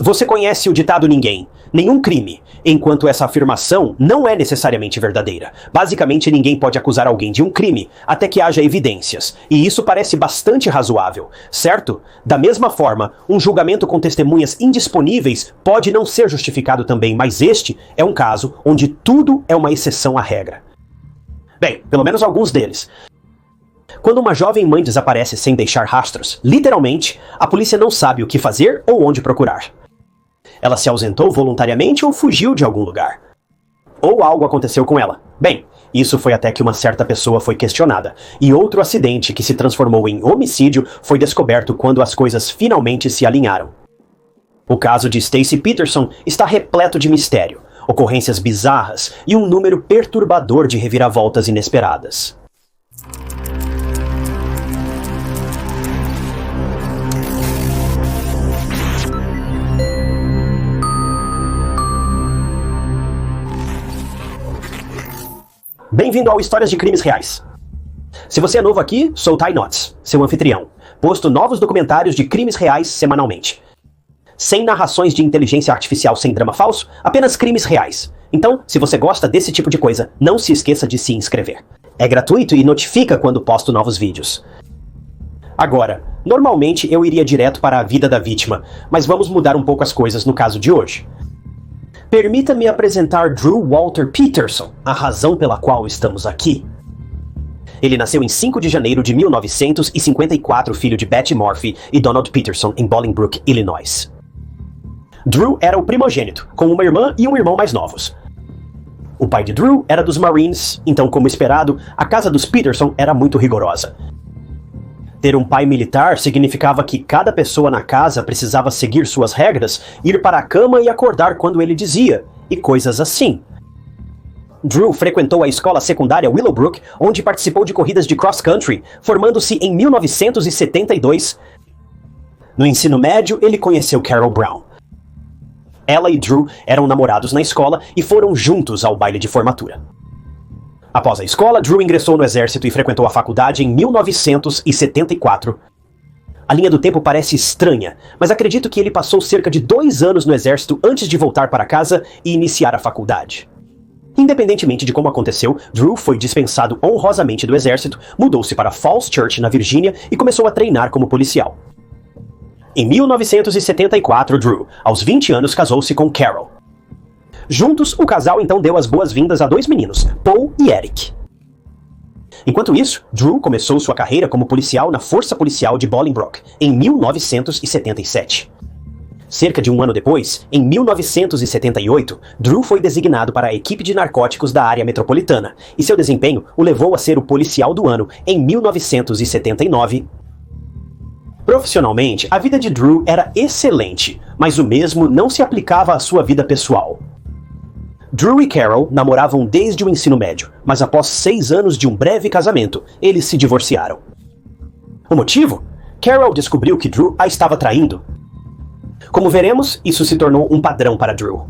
Você conhece o ditado ninguém, nenhum crime, enquanto essa afirmação não é necessariamente verdadeira. Basicamente, ninguém pode acusar alguém de um crime até que haja evidências, e isso parece bastante razoável, certo? Da mesma forma, um julgamento com testemunhas indisponíveis pode não ser justificado também, mas este é um caso onde tudo é uma exceção à regra. Bem, pelo menos alguns deles. Quando uma jovem mãe desaparece sem deixar rastros, literalmente, a polícia não sabe o que fazer ou onde procurar. Ela se ausentou voluntariamente ou fugiu de algum lugar. Ou algo aconteceu com ela. Bem, isso foi até que uma certa pessoa foi questionada, e outro acidente que se transformou em homicídio foi descoberto quando as coisas finalmente se alinharam. O caso de Stacy Peterson está repleto de mistério, ocorrências bizarras e um número perturbador de reviravoltas inesperadas. Bem-vindo ao Histórias de Crimes Reais. Se você é novo aqui, sou Ty Knotts, seu anfitrião. Posto novos documentários de crimes reais semanalmente. Sem narrações de inteligência artificial sem drama falso, apenas crimes reais. Então, se você gosta desse tipo de coisa, não se esqueça de se inscrever. É gratuito e notifica quando posto novos vídeos. Agora, normalmente eu iria direto para a vida da vítima, mas vamos mudar um pouco as coisas no caso de hoje. Permita-me apresentar Drew Walter Peterson, a razão pela qual estamos aqui. Ele nasceu em 5 de janeiro de 1954, filho de Betty Murphy e Donald Peterson, em Bolingbrook, Illinois. Drew era o primogênito, com uma irmã e um irmão mais novos. O pai de Drew era dos Marines, então, como esperado, a casa dos Peterson era muito rigorosa. Ter um pai militar significava que cada pessoa na casa precisava seguir suas regras, ir para a cama e acordar quando ele dizia, e coisas assim. Drew frequentou a escola secundária Willowbrook, onde participou de corridas de cross-country, formando-se em 1972. No ensino médio, ele conheceu Carol Brown. Ela e Drew eram namorados na escola e foram juntos ao baile de formatura. Após a escola, Drew ingressou no exército e frequentou a faculdade em 1974. A linha do tempo parece estranha, mas acredito que ele passou cerca de 2 anos no exército antes de voltar para casa e iniciar a faculdade. Independentemente de como aconteceu, Drew foi dispensado honrosamente do exército, mudou-se para Falls Church, na Virgínia, e começou a treinar como policial. Em 1974, Drew, aos 20 anos, casou-se com Carol. Juntos, o casal então deu as boas-vindas a 2 meninos, Paul e Eric. Enquanto isso, Drew começou sua carreira como policial na Força Policial de Bolingbrook, em 1977. Cerca de um ano depois, em 1978, Drew foi designado para a equipe de narcóticos da área metropolitana, e seu desempenho o levou a ser o policial do ano em 1979. Profissionalmente, a vida de Drew era excelente, mas o mesmo não se aplicava à sua vida pessoal. Drew e Carol namoravam desde o ensino médio, mas após 6 anos de um breve casamento, eles se divorciaram. O motivo? Carol descobriu que Drew a estava traindo. Como veremos, isso se tornou um padrão para Drew.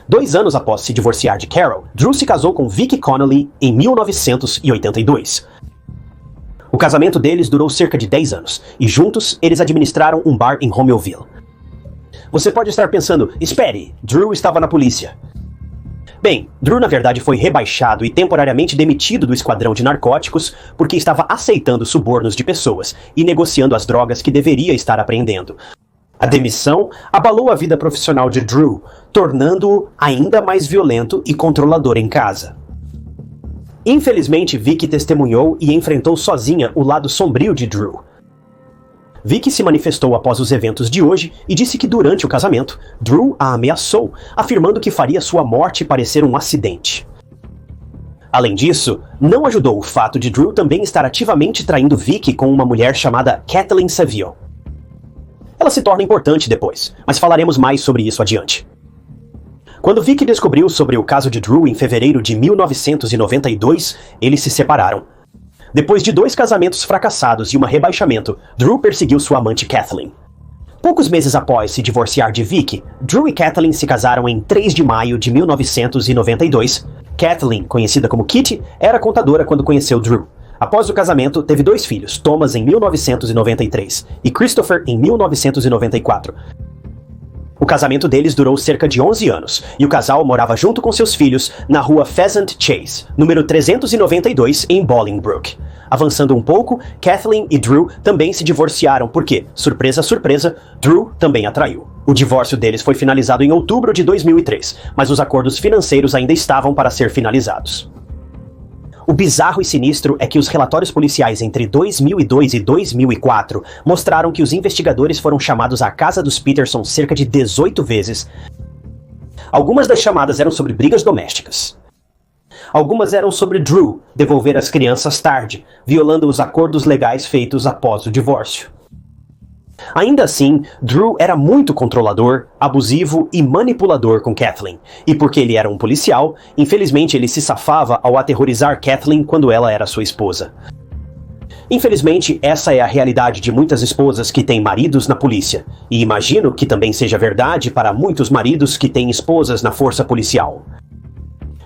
2 anos após se divorciar de Carol, Drew se casou com Vicky Connolly em 1982. O casamento deles durou cerca de 10 anos, e juntos eles administraram um bar em Romeoville. Você pode estar pensando, espere, Drew estava na polícia. Bem, Drew na verdade foi rebaixado e temporariamente demitido do esquadrão de narcóticos porque estava aceitando subornos de pessoas e negociando as drogas que deveria estar apreendendo. A demissão abalou a vida profissional de Drew, tornando-o ainda mais violento e controlador em casa. Infelizmente, Vicky testemunhou e enfrentou sozinha o lado sombrio de Drew. Vicky se manifestou após os eventos de hoje e disse que durante o casamento, Drew a ameaçou, afirmando que faria sua morte parecer um acidente. Além disso, não ajudou o fato de Drew também estar ativamente traindo Vicky com uma mulher chamada Kathleen Saville. Ela se torna importante depois, mas falaremos mais sobre isso adiante. Quando Vicky descobriu sobre o caso de Drew em fevereiro de 1992, eles se separaram. Depois de 2 casamentos fracassados e um rebaixamento, Drew perseguiu sua amante Kathleen. Poucos meses após se divorciar de Vicky, Drew e Kathleen se casaram em 3 de maio de 1992. Kathleen, conhecida como Kitty, era contadora quando conheceu Drew. Após o casamento, teve 2 filhos, Thomas em 1993 e Christopher em 1994. O casamento deles durou cerca de 11 anos, e o casal morava junto com seus filhos na rua Pheasant Chase, número 392, em Bolingbroke. Avançando um pouco, Kathleen e Drew também se divorciaram porque, surpresa, surpresa, Drew também a traiu. O divórcio deles foi finalizado em outubro de 2003, mas os acordos financeiros ainda estavam para ser finalizados. O bizarro e sinistro é que os relatórios policiais entre 2002 e 2004 mostraram que os investigadores foram chamados à casa dos Peterson cerca de 18 vezes. Algumas das chamadas eram sobre brigas domésticas. Algumas eram sobre Drew devolver as crianças tarde, violando os acordos legais feitos após o divórcio. Ainda assim, Drew era muito controlador, abusivo e manipulador com Kathleen, e porque ele era um policial, infelizmente ele se safava ao aterrorizar Kathleen quando ela era sua esposa. Infelizmente, essa é a realidade de muitas esposas que têm maridos na polícia, e imagino que também seja verdade para muitos maridos que têm esposas na força policial.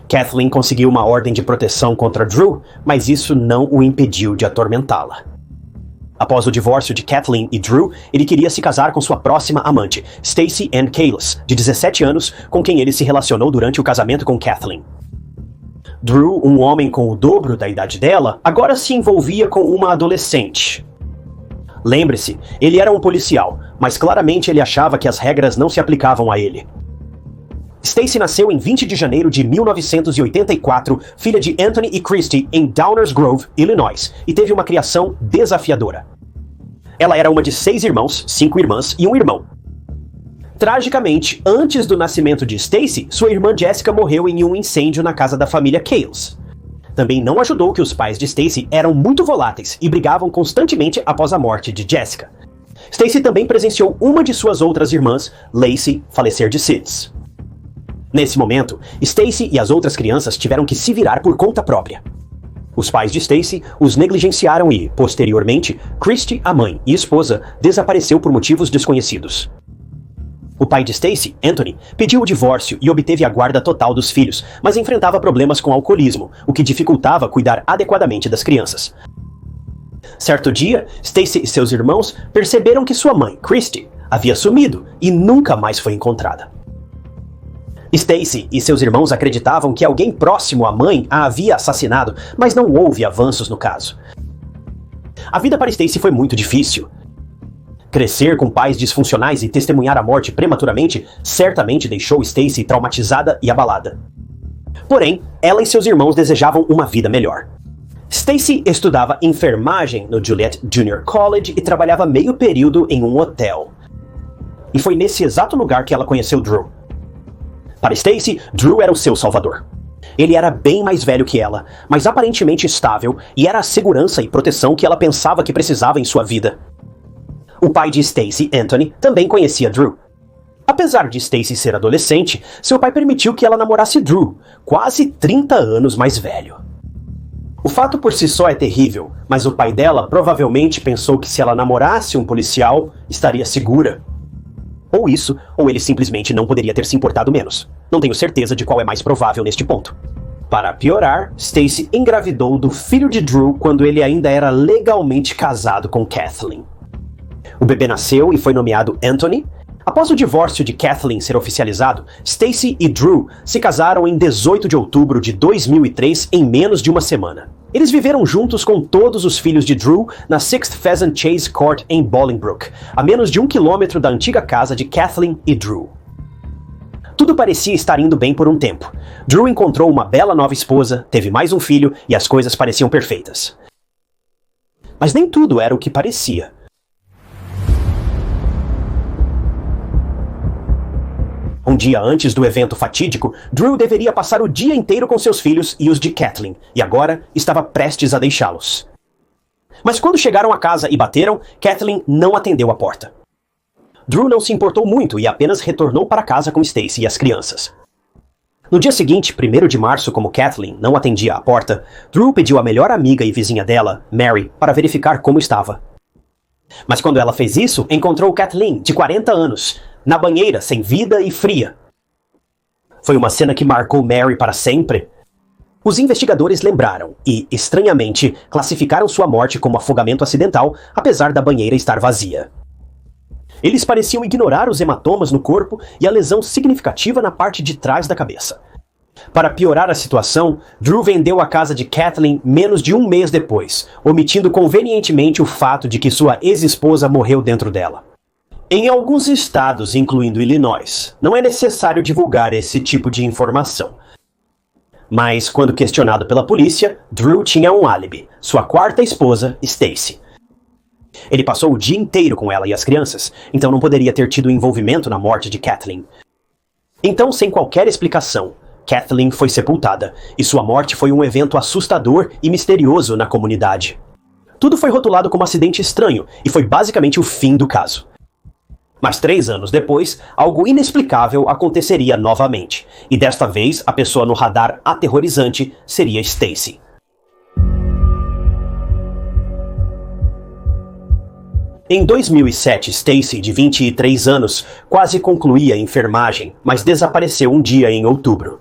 Kathleen conseguiu uma ordem de proteção contra Drew, mas isso não o impediu de atormentá-la. Após o divórcio de Kathleen e Drew, ele queria se casar com sua próxima amante, Stacey Ann Kalis, de 17 anos, com quem ele se relacionou durante o casamento com Kathleen. Drew, um homem com o dobro da idade dela, agora se envolvia com uma adolescente. Lembre-se, ele era um policial, mas claramente ele achava que as regras não se aplicavam a ele. Stacey nasceu em 20 de janeiro de 1984, filha de Anthony e Christy, em Downers Grove, Illinois, e teve uma criação desafiadora. Ela era uma de 6 irmãos, 5 irmãs e um irmão. Tragicamente, antes do nascimento de Stacey, sua irmã Jessica morreu em um incêndio na casa da família Kalis. Também não ajudou que os pais de Stacey eram muito voláteis e brigavam constantemente após a morte de Jessica. Stacey também presenciou uma de suas outras irmãs, Lacey, falecer de SIDS. Nesse momento, Stacey e as outras crianças tiveram que se virar por conta própria. Os pais de Stacey os negligenciaram e, posteriormente, Christy, a mãe e esposa, desapareceu por motivos desconhecidos. O pai de Stacey, Anthony, pediu o divórcio e obteve a guarda total dos filhos, mas enfrentava problemas com alcoolismo, o que dificultava cuidar adequadamente das crianças. Certo dia, Stacey e seus irmãos perceberam que sua mãe, Christy, havia sumido e nunca mais foi encontrada. Stacey e seus irmãos acreditavam que alguém próximo à mãe a havia assassinado, mas não houve avanços no caso. A vida para Stacey foi muito difícil. Crescer com pais disfuncionais e testemunhar a morte prematuramente certamente deixou Stacey traumatizada e abalada. Porém, ela e seus irmãos desejavam uma vida melhor. Stacey estudava enfermagem no Juliet Junior College e trabalhava meio período em um hotel. E foi nesse exato lugar que ela conheceu Drew. Para Stacey, Drew era o seu salvador. Ele era bem mais velho que ela, mas aparentemente estável, e era a segurança e proteção que ela pensava que precisava em sua vida. O pai de Stacey, Anthony, também conhecia Drew. Apesar de Stacey ser adolescente, seu pai permitiu que ela namorasse Drew, quase 30 anos mais velho. O fato por si só é terrível, mas o pai dela provavelmente pensou que se ela namorasse um policial, estaria segura. Ou isso, ou ele simplesmente não poderia ter se importado menos. Não tenho certeza de qual é mais provável neste ponto. Para piorar, Stacey engravidou do filho de Drew quando ele ainda era legalmente casado com Kathleen. O bebê nasceu e foi nomeado Anthony. Após o divórcio de Kathleen ser oficializado, Stacey e Drew se casaram em 18 de outubro de 2003 em menos de uma semana. Eles viveram juntos com todos os filhos de Drew na 6th Pheasant Chase Court em Bolingbroke, a menos de 1 quilômetro da antiga casa de Kathleen e Drew. Tudo parecia estar indo bem por um tempo. Drew encontrou uma bela nova esposa, teve mais um filho e as coisas pareciam perfeitas. Mas nem tudo era o que parecia. Um dia antes do evento fatídico, Drew deveria passar o dia inteiro com seus filhos e os de Kathleen, e agora estava prestes a deixá-los. Mas quando chegaram à casa e bateram, Kathleen não atendeu a porta. Drew não se importou muito e apenas retornou para casa com Stacey e as crianças. No dia seguinte, 1º de março, como Kathleen não atendia a porta, Drew pediu à melhor amiga e vizinha dela, Mary, para verificar como estava. Mas quando ela fez isso, encontrou Kathleen, de 40 anos, na banheira, sem vida e fria. Foi uma cena que marcou Mary para sempre. Os investigadores lembraram e, estranhamente, classificaram sua morte como afogamento acidental, apesar da banheira estar vazia. Eles pareciam ignorar os hematomas no corpo e a lesão significativa na parte de trás da cabeça. Para piorar a situação, Drew vendeu a casa de Kathleen menos de um mês depois, omitindo convenientemente o fato de que sua ex-esposa morreu dentro dela. Em alguns estados, incluindo Illinois, não é necessário divulgar esse tipo de informação. Mas, quando questionado pela polícia, Drew tinha um álibi: sua quarta esposa, Stacey. Ele passou o dia inteiro com ela e as crianças, então não poderia ter tido envolvimento na morte de Kathleen. Então, sem qualquer explicação, Kathleen foi sepultada, e sua morte foi um evento assustador e misterioso na comunidade. Tudo foi rotulado como acidente estranho, e foi basicamente o fim do caso. Mas 3 anos depois, algo inexplicável aconteceria novamente, e desta vez a pessoa no radar aterrorizante seria Stacey. Em 2007, Stacey, de 23 anos, quase concluía a enfermagem, mas desapareceu um dia em outubro.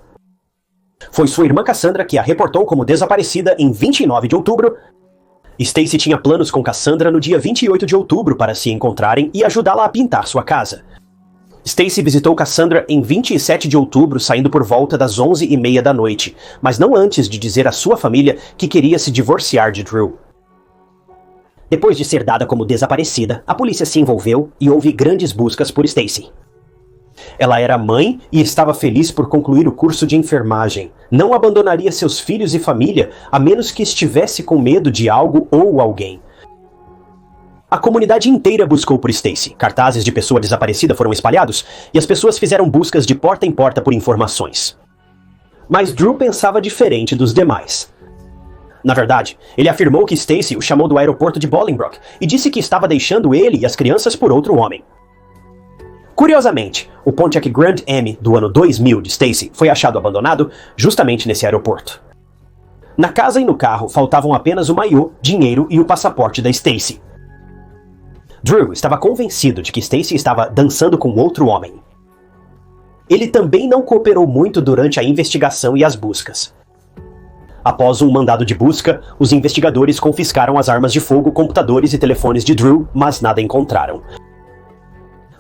Foi sua irmã Cassandra que a reportou como desaparecida em 29 de outubro. Stacey tinha planos com Cassandra no dia 28 de outubro para se encontrarem e ajudá-la a pintar sua casa. Stacey visitou Cassandra em 27 de outubro, saindo por volta das 11h30 da noite, mas não antes de dizer à sua família que queria se divorciar de Drew. Depois de ser dada como desaparecida, a polícia se envolveu e houve grandes buscas por Stacey. Ela era mãe e estava feliz por concluir o curso de enfermagem. Não abandonaria seus filhos e família a menos que estivesse com medo de algo ou alguém. A comunidade inteira buscou por Stacey. Cartazes de pessoa desaparecida foram espalhados e as pessoas fizeram buscas de porta em porta por informações. Mas Drew pensava diferente dos demais. Na verdade, ele afirmou que Stacey o chamou do aeroporto de Bolingbrook e disse que estava deixando ele e as crianças por outro homem. Curiosamente, o Pontiac Grand Am do ano 2000 de Stacey foi achado abandonado justamente nesse aeroporto. Na casa e no carro faltavam apenas o maiô, dinheiro e o passaporte da Stacey. Drew estava convencido de que Stacey estava dançando com outro homem. Ele também não cooperou muito durante a investigação e as buscas. Após um mandado de busca, os investigadores confiscaram as armas de fogo, computadores e telefones de Drew, mas nada encontraram.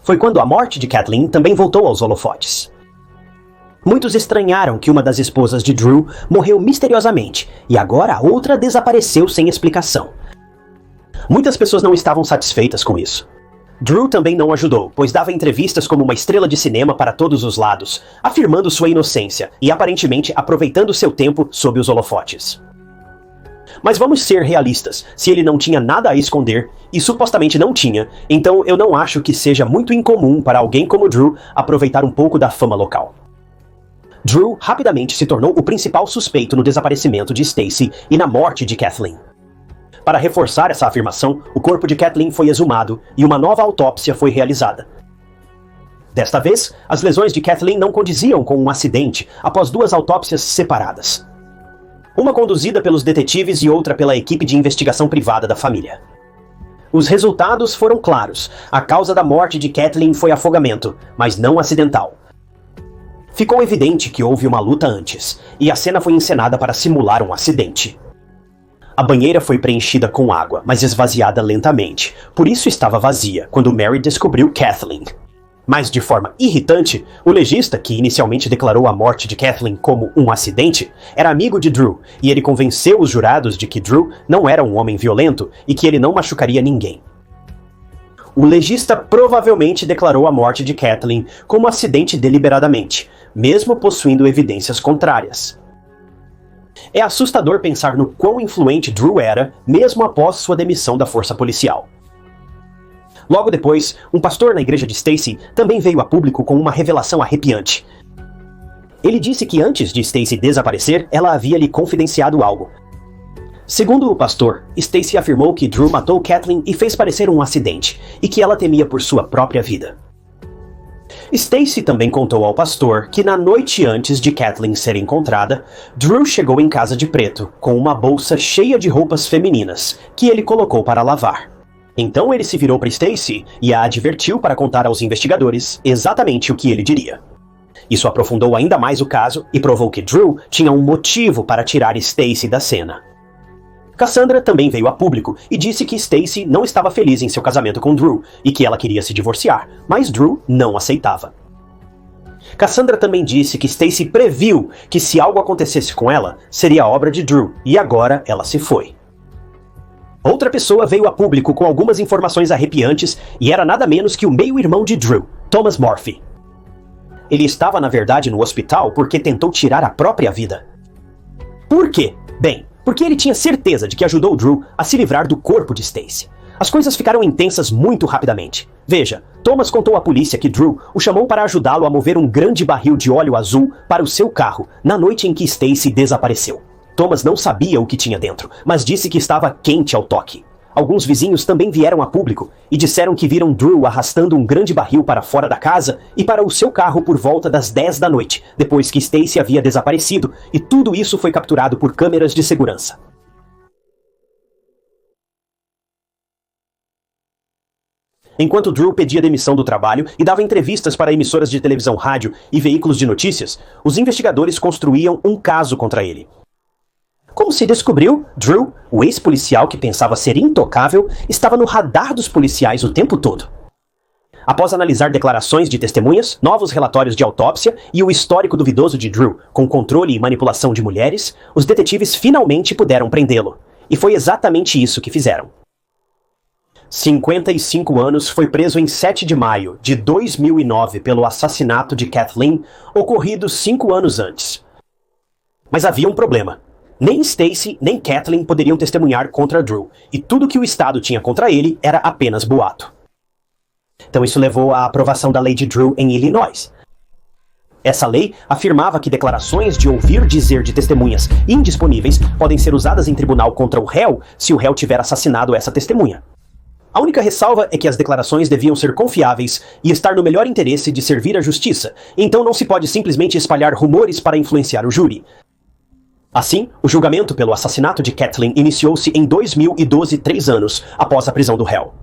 Foi quando a morte de Kathleen também voltou aos holofotes. Muitos estranharam que uma das esposas de Drew morreu misteriosamente, e agora a outra desapareceu sem explicação. Muitas pessoas não estavam satisfeitas com isso. Drew também não ajudou, pois dava entrevistas como uma estrela de cinema para todos os lados, afirmando sua inocência e aparentemente aproveitando seu tempo sob os holofotes. Mas vamos ser realistas, se ele não tinha nada a esconder, e supostamente não tinha, então eu não acho que seja muito incomum para alguém como Drew aproveitar um pouco da fama local. Drew rapidamente se tornou o principal suspeito no desaparecimento de Stacey e na morte de Kathleen. Para reforçar essa afirmação, o corpo de Kathleen foi exumado e uma nova autópsia foi realizada. Desta vez, as lesões de Kathleen não condiziam com um acidente após 2 autópsias separadas. Uma conduzida pelos detetives e outra pela equipe de investigação privada da família. Os resultados foram claros. A causa da morte de Kathleen foi afogamento, mas não acidental. Ficou evidente que houve uma luta antes, e a cena foi encenada para simular um acidente. A banheira foi preenchida com água, mas esvaziada lentamente, por isso estava vazia quando Mary descobriu Kathleen. Mas de forma irritante, o legista, que inicialmente declarou a morte de Kathleen como um acidente, era amigo de Drew, e ele convenceu os jurados de que Drew não era um homem violento e que ele não machucaria ninguém. O legista provavelmente declarou a morte de Kathleen como acidente deliberadamente, mesmo possuindo evidências contrárias. É assustador pensar no quão influente Drew era, mesmo após sua demissão da força policial. Logo depois, um pastor na igreja de Stacey também veio a público com uma revelação arrepiante. Ele disse que antes de Stacey desaparecer, ela havia lhe confidenciado algo. Segundo o pastor, Stacey afirmou que Drew matou Kathleen e fez parecer um acidente, e que ela temia por sua própria vida. Stacey também contou ao pastor que na noite antes de Kathleen ser encontrada, Drew chegou em casa de preto, com uma bolsa cheia de roupas femininas, que ele colocou para lavar. Então ele se virou para Stacey e a advertiu para contar aos investigadores exatamente o que ele diria. Isso aprofundou ainda mais o caso e provou que Drew tinha um motivo para tirar Stacey da cena. Cassandra também veio a público e disse que Stacey não estava feliz em seu casamento com Drew e que ela queria se divorciar, mas Drew não aceitava. Cassandra também disse que Stacey previu que se algo acontecesse com ela, seria obra de Drew, e agora ela se foi. Outra pessoa veio a público com algumas informações arrepiantes e era nada menos que o meio-irmão de Drew, Thomas Morphy. Ele estava, na verdade, no hospital porque tentou tirar a própria vida. Por quê? Bem, porque ele tinha certeza de que ajudou Drew a se livrar do corpo de Stacey. As coisas ficaram intensas muito rapidamente. Veja, Thomas contou à polícia que Drew o chamou para ajudá-lo a mover um grande barril de óleo azul para o seu carro na noite em que Stacey desapareceu. Thomas não sabia o que tinha dentro, mas disse que estava quente ao toque. Alguns vizinhos também vieram a público e disseram que viram Drew arrastando um grande barril para fora da casa e para o seu carro por volta das 10 da noite, depois que Stacey havia desaparecido, e tudo isso foi capturado por câmeras de segurança. Enquanto Drew pedia demissão do trabalho e dava entrevistas para emissoras de televisão, rádio e veículos de notícias, os investigadores construíam um caso contra ele. Como se descobriu, Drew, o ex-policial que pensava ser intocável, estava no radar dos policiais o tempo todo. Após analisar declarações de testemunhas, novos relatórios de autópsia e o histórico duvidoso de Drew com controle e manipulação de mulheres, os detetives finalmente puderam prendê-lo. E foi exatamente isso que fizeram. 55 anos, foi preso em 7 de maio de 2009 pelo assassinato de Kathleen, ocorrido 5 anos antes. Mas havia um problema. Nem Stacey nem Kathleen poderiam testemunhar contra Drew, e tudo que o Estado tinha contra ele era apenas boato. Então isso levou à aprovação da lei de Drew em Illinois. Essa lei afirmava que declarações de ouvir dizer de testemunhas indisponíveis podem ser usadas em tribunal contra o réu se o réu tiver assassinado essa testemunha. A única ressalva é que as declarações deviam ser confiáveis e estar no melhor interesse de servir à justiça, então não se pode simplesmente espalhar rumores para influenciar o júri. Assim, o julgamento pelo assassinato de Kathleen iniciou-se em 2012, 3 anos após a prisão do réu.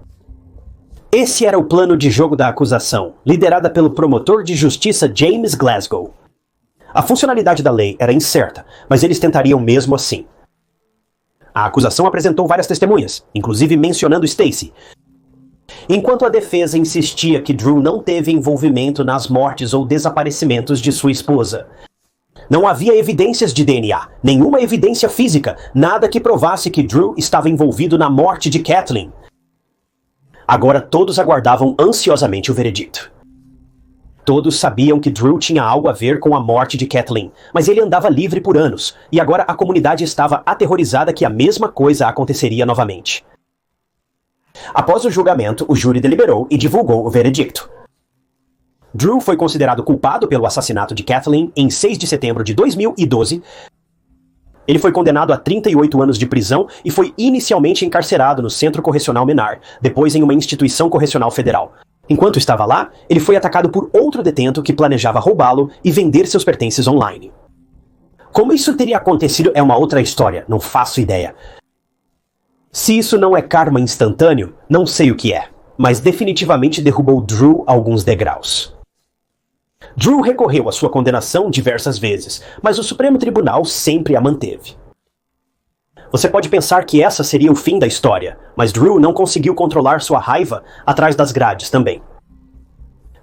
Esse era o plano de jogo da acusação, liderada pelo promotor de justiça James Glasgow. A funcionalidade da lei era incerta, mas eles tentariam mesmo assim. A acusação apresentou várias testemunhas, inclusive mencionando Stacey, enquanto a defesa insistia que Drew não teve envolvimento nas mortes ou desaparecimentos de sua esposa. Não havia evidências de DNA, nenhuma evidência física, nada que provasse que Drew estava envolvido na morte de Kathleen. Agora todos aguardavam ansiosamente o veredito. Todos sabiam que Drew tinha algo a ver com a morte de Kathleen, mas ele andava livre por anos, e agora a comunidade estava aterrorizada que a mesma coisa aconteceria novamente. Após o julgamento, o júri deliberou e divulgou o veredicto. Drew foi considerado culpado pelo assassinato de Kathleen em 6 de setembro de 2012. Ele foi condenado a 38 anos de prisão e foi inicialmente encarcerado no Centro Correcional Menard, depois em uma instituição correcional federal. Enquanto estava lá, ele foi atacado por outro detento que planejava roubá-lo e vender seus pertences online. Como isso teria acontecido é uma outra história, não faço ideia. Se isso não é karma instantâneo, não sei o que é, mas definitivamente derrubou Drew alguns degraus. Drew recorreu à sua condenação diversas vezes, mas o Supremo Tribunal sempre a manteve. Você pode pensar que essa seria o fim da história, mas Drew não conseguiu controlar sua raiva atrás das grades também.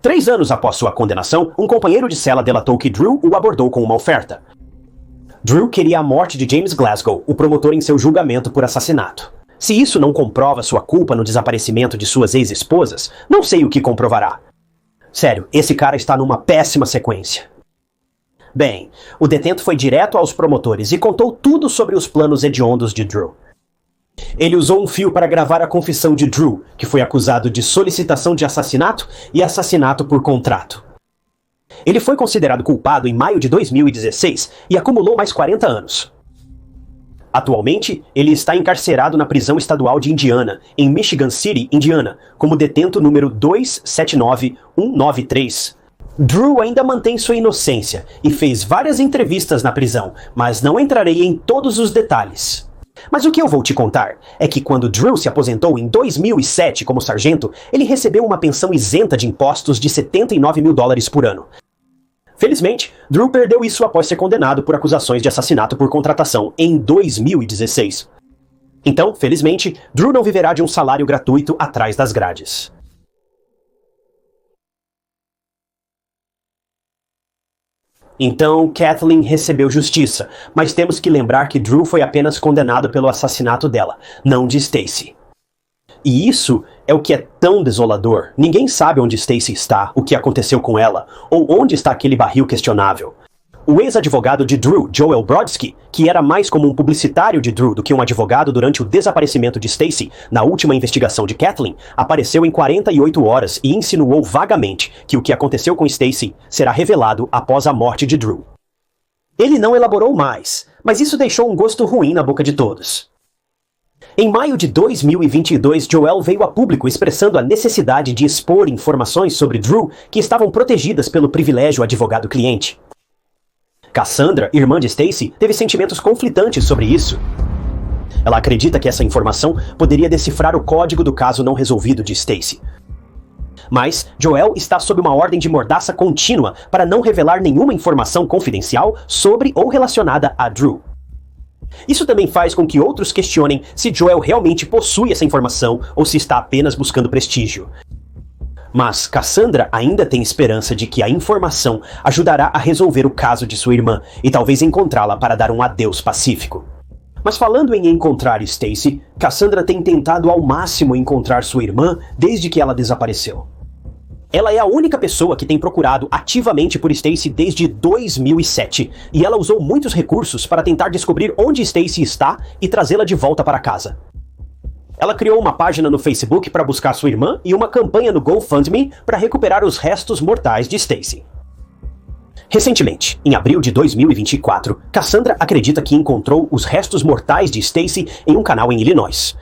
3 anos após sua condenação, um companheiro de cela delatou que Drew o abordou com uma oferta. Drew queria a morte de James Glasgow, o promotor em seu julgamento por assassinato. Se isso não comprova sua culpa no desaparecimento de suas ex-esposas, não sei o que comprovará. Sério, esse cara está numa péssima sequência. Bem, o detento foi direto aos promotores e contou tudo sobre os planos hediondos de Drew. Ele usou um fio para gravar a confissão de Drew, que foi acusado de solicitação de assassinato e assassinato por contrato. Ele foi considerado culpado em maio de 2016 e acumulou mais 40 anos. Atualmente, ele está encarcerado na prisão estadual de Indiana, em Michigan City, Indiana, como detento número 279193. Drew ainda mantém sua inocência e fez várias entrevistas na prisão, mas não entrarei em todos os detalhes. Mas o que eu vou te contar é que quando Drew se aposentou em 2007 como sargento, ele recebeu uma pensão isenta de impostos de $79 mil por ano. Felizmente, Drew perdeu isso após ser condenado por acusações de assassinato por contratação em 2016. Então, felizmente, Drew não viverá de um salário gratuito atrás das grades. Então, Kathleen recebeu justiça, mas temos que lembrar que Drew foi apenas condenado pelo assassinato dela, não de Stacy. E isso é o que é tão desolador. Ninguém sabe onde Stacy está, o que aconteceu com ela, ou onde está aquele barril questionável. O ex-advogado de Drew, Joel Brodsky, que era mais como um publicitário de Drew do que um advogado durante o desaparecimento de Stacy na última investigação de Kathleen, apareceu em 48 horas e insinuou vagamente que o que aconteceu com Stacy será revelado após a morte de Drew. Ele não elaborou mais, mas isso deixou um gosto ruim na boca de todos. Em maio de 2022, Joel veio a público expressando a necessidade de expor informações sobre Drew que estavam protegidas pelo privilégio advogado-cliente. Cassandra, irmã de Stacy, teve sentimentos conflitantes sobre isso. Ela acredita que essa informação poderia decifrar o código do caso não resolvido de Stacy. Mas Joel está sob uma ordem de mordaça contínua para não revelar nenhuma informação confidencial sobre ou relacionada a Drew. Isso também faz com que outros questionem se Joel realmente possui essa informação ou se está apenas buscando prestígio. Mas Cassandra ainda tem esperança de que a informação ajudará a resolver o caso de sua irmã e talvez encontrá-la para dar um adeus pacífico. Mas falando em encontrar Stacy, Cassandra tem tentado ao máximo encontrar sua irmã desde que ela desapareceu. Ela é a única pessoa que tem procurado ativamente por Stacy desde 2007, e ela usou muitos recursos para tentar descobrir onde Stacy está e trazê-la de volta para casa. Ela criou uma página no Facebook para buscar sua irmã e uma campanha no GoFundMe para recuperar os restos mortais de Stacy. Recentemente, em abril de 2024, Cassandra acredita que encontrou os restos mortais de Stacy em um canal em Illinois.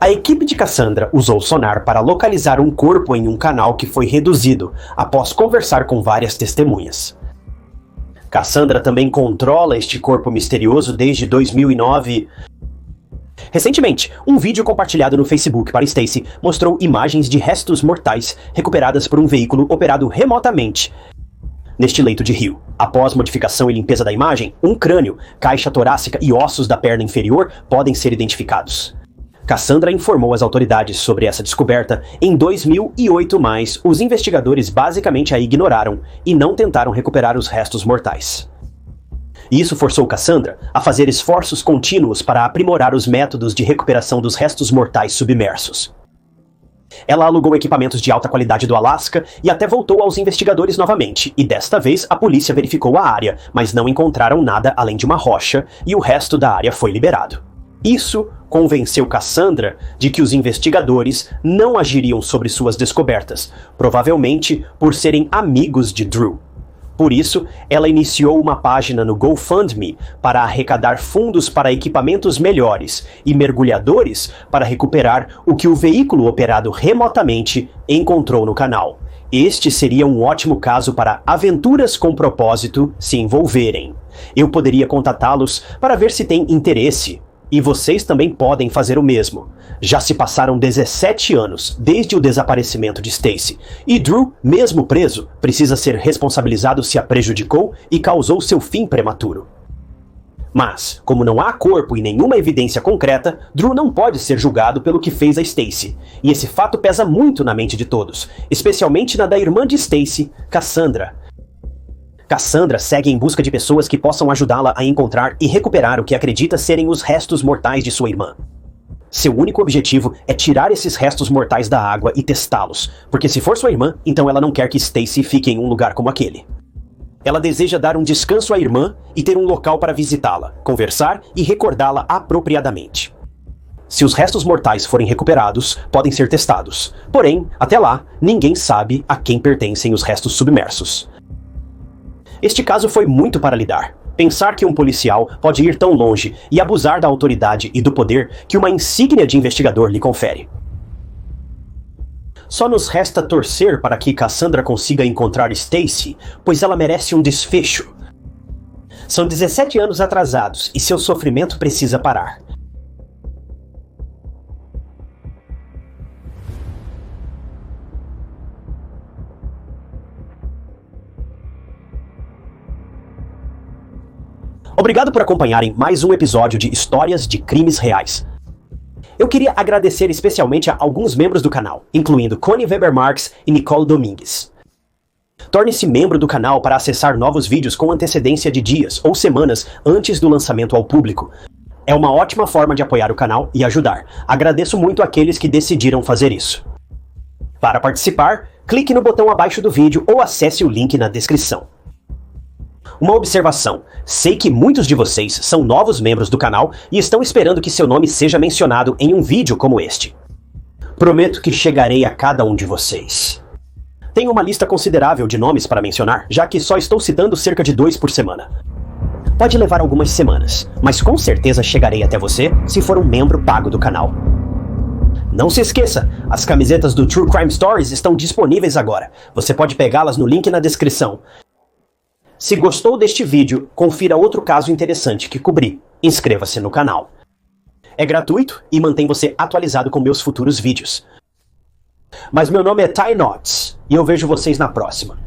A equipe de Cassandra usou sonar para localizar um corpo em um canal que foi reduzido, após conversar com várias testemunhas. Cassandra também controla este corpo misterioso desde 2009. Recentemente, um vídeo compartilhado no Facebook para Stacy mostrou imagens de restos mortais recuperadas por um veículo operado remotamente neste leito de rio. Após modificação e limpeza da imagem, um crânio, caixa torácica e ossos da perna inferior podem ser identificados. Cassandra informou as autoridades sobre essa descoberta em 2008, mas os investigadores basicamente a ignoraram e não tentaram recuperar os restos mortais. Isso forçou Cassandra a fazer esforços contínuos para aprimorar os métodos de recuperação dos restos mortais submersos. Ela alugou equipamentos de alta qualidade do Alasca e até voltou aos investigadores novamente, e desta vez a polícia verificou a área, mas não encontraram nada além de uma rocha, e o resto da área foi liberado. Isso convenceu Cassandra de que os investigadores não agiriam sobre suas descobertas, provavelmente por serem amigos de Drew. Por isso, ela iniciou uma página no GoFundMe para arrecadar fundos para equipamentos melhores e mergulhadores para recuperar o que o veículo operado remotamente encontrou no canal. Este seria um ótimo caso para aventuras com propósito se envolverem. Eu poderia contatá-los para ver se têm interesse. E vocês também podem fazer o mesmo. Já se passaram 17 anos desde o desaparecimento de Stacy, e Drew, mesmo preso, precisa ser responsabilizado se a prejudicou e causou seu fim prematuro. Mas, como não há corpo e nenhuma evidência concreta, Drew não pode ser julgado pelo que fez a Stacy, e esse fato pesa muito na mente de todos, especialmente na da irmã de Stacy, Cassandra. Cassandra segue em busca de pessoas que possam ajudá-la a encontrar e recuperar o que acredita serem os restos mortais de sua irmã. Seu único objetivo é tirar esses restos mortais da água e testá-los, porque se for sua irmã, então ela não quer que Stacy fique em um lugar como aquele. Ela deseja dar um descanso à irmã e ter um local para visitá-la, conversar e recordá-la apropriadamente. Se os restos mortais forem recuperados, podem ser testados. Porém, até lá, ninguém sabe a quem pertencem os restos submersos. Este caso foi muito para lidar. Pensar que um policial pode ir tão longe e abusar da autoridade e do poder que uma insígnia de investigador lhe confere. Só nos resta torcer para que Cassandra consiga encontrar Stacy, pois ela merece um desfecho. São 17 anos atrasados e seu sofrimento precisa parar. Obrigado por acompanharem mais um episódio de Histórias de Crimes Reais. Eu queria agradecer especialmente a alguns membros do canal, incluindo Connie Weber Marx e Nicole Domingues. Torne-se membro do canal para acessar novos vídeos com antecedência de dias ou semanas antes do lançamento ao público. É uma ótima forma de apoiar o canal e ajudar. Agradeço muito àqueles que decidiram fazer isso. Para participar, clique no botão abaixo do vídeo ou acesse o link na descrição. Uma observação: sei que muitos de vocês são novos membros do canal e estão esperando que seu nome seja mencionado em um vídeo como este. Prometo que chegarei a cada um de vocês. Tenho uma lista considerável de nomes para mencionar, já que só estou citando cerca de 2 por semana. Pode levar algumas semanas, mas com certeza chegarei até você se for um membro pago do canal. Não se esqueça, as camisetas do True Crime Stories estão disponíveis agora. Você pode pegá-las no link na descrição. Se gostou deste vídeo, confira outro caso interessante que cobri. Inscreva-se no canal. É gratuito e mantém você atualizado com meus futuros vídeos. Mas meu nome é Ty Notts e eu vejo vocês na próxima.